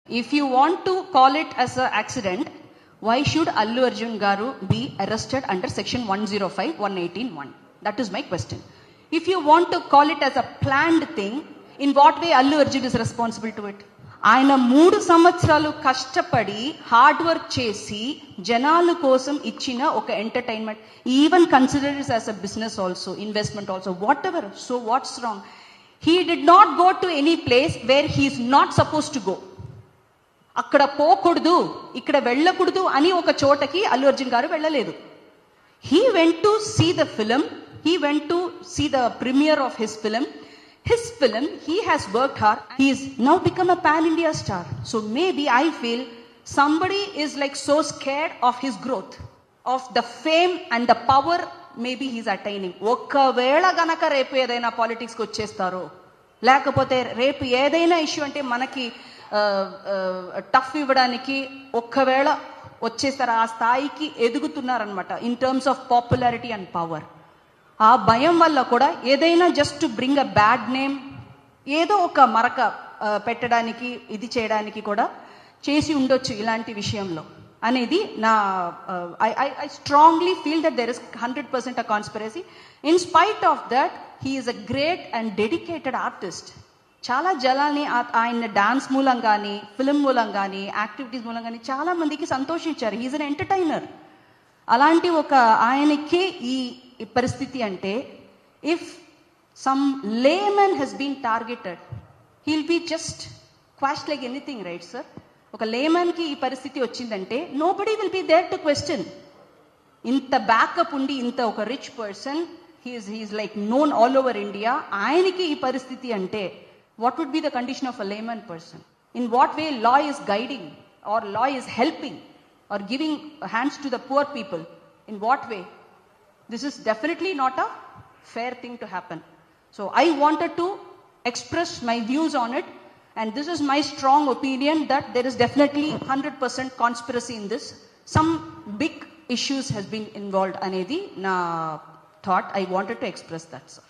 If you want to call it as an accident, why should Allu Arjun garu be arrested under section 105, 118(1)? That is my question. If you want to call it as a planned thing, in what way Allu Arjun is responsible to it? ఆయన 3 సంవత్సరాలు కష్టపడి hard work చేసి జనాల కోసం ఇచ్చిన ఒక entertainment, even considers as a business also, investment also, what ever. So what's wrong? He did not go to any place where he is not suppose to go. అక్కడ పోకూడదు, ఇక్కడ వెళ్ళకూడదు అని ఒక చోటకి అల్లు అర్జున్ గారు వెళ్ళలేదు. He went to see the film, he went to see the premiere of his film. His film, he has worked hard. He is now become a pan-India star. So maybe I feel somebody is like so scared of his growth, of the fame and the power maybe he's attaining. ఒక్కవేళ గనక రేపు ఏదైనా పాలిటిక్స్కి వచ్చేస్తారో, లేకపోతే రేపు ఏదైనా issue అంటే మనకి tough ఇవ్వడానికి ఒక్కవేళ వచ్చేస్తారు, ఆ స్థాయికి ఎదుగుతున్నారనమాట in terms of popularity and power. ఆ భయం వల్ల కూడా ఏదైనా just to bring a bad name, ఏదో ఒక మరక పెట్టడానికి, ఇది చేయడానికి కూడా చేసి ఉండొచ్చు ఇలాంటి విషయంలో అనేది నా I strongly feel that there is 100% a conspiracy. In spite of that he is a great and dedicated artist. చాలా జనాల్ని ఆయన డాన్స్ మూలం కానీ, ఫిల్మ్ మూలం కానీ, యాక్టివిటీస్ మూలం కానీ చాలా మందికి సంతోషించారు. He's an entertainer. అలాంటి ఒక ఆయనకి ఈ పరిస్థితి అంటే, if some layman he's been targeted, he'll be just squash like anything, right sir? ఒక లేమన్కి ఈ పరిస్థితి వచ్చిందంటే nobody will be there to question. ఇంత బ్యాకప్ ఉండి, ఇంత ఒక rich person, he's like known all over India, ఆయనకి ఈ పరిస్థితి అంటే what would be the condition of a layman person? In what way law is guiding or law is helping or giving hands to the poor people? In what way? This is definitely not a fair thing to happen. So I wanted to express my views on it, and this is my strong opinion that there is definitely 100% conspiracy in this. Some big issues has been involved anedi na thought. I wanted to express that, sir.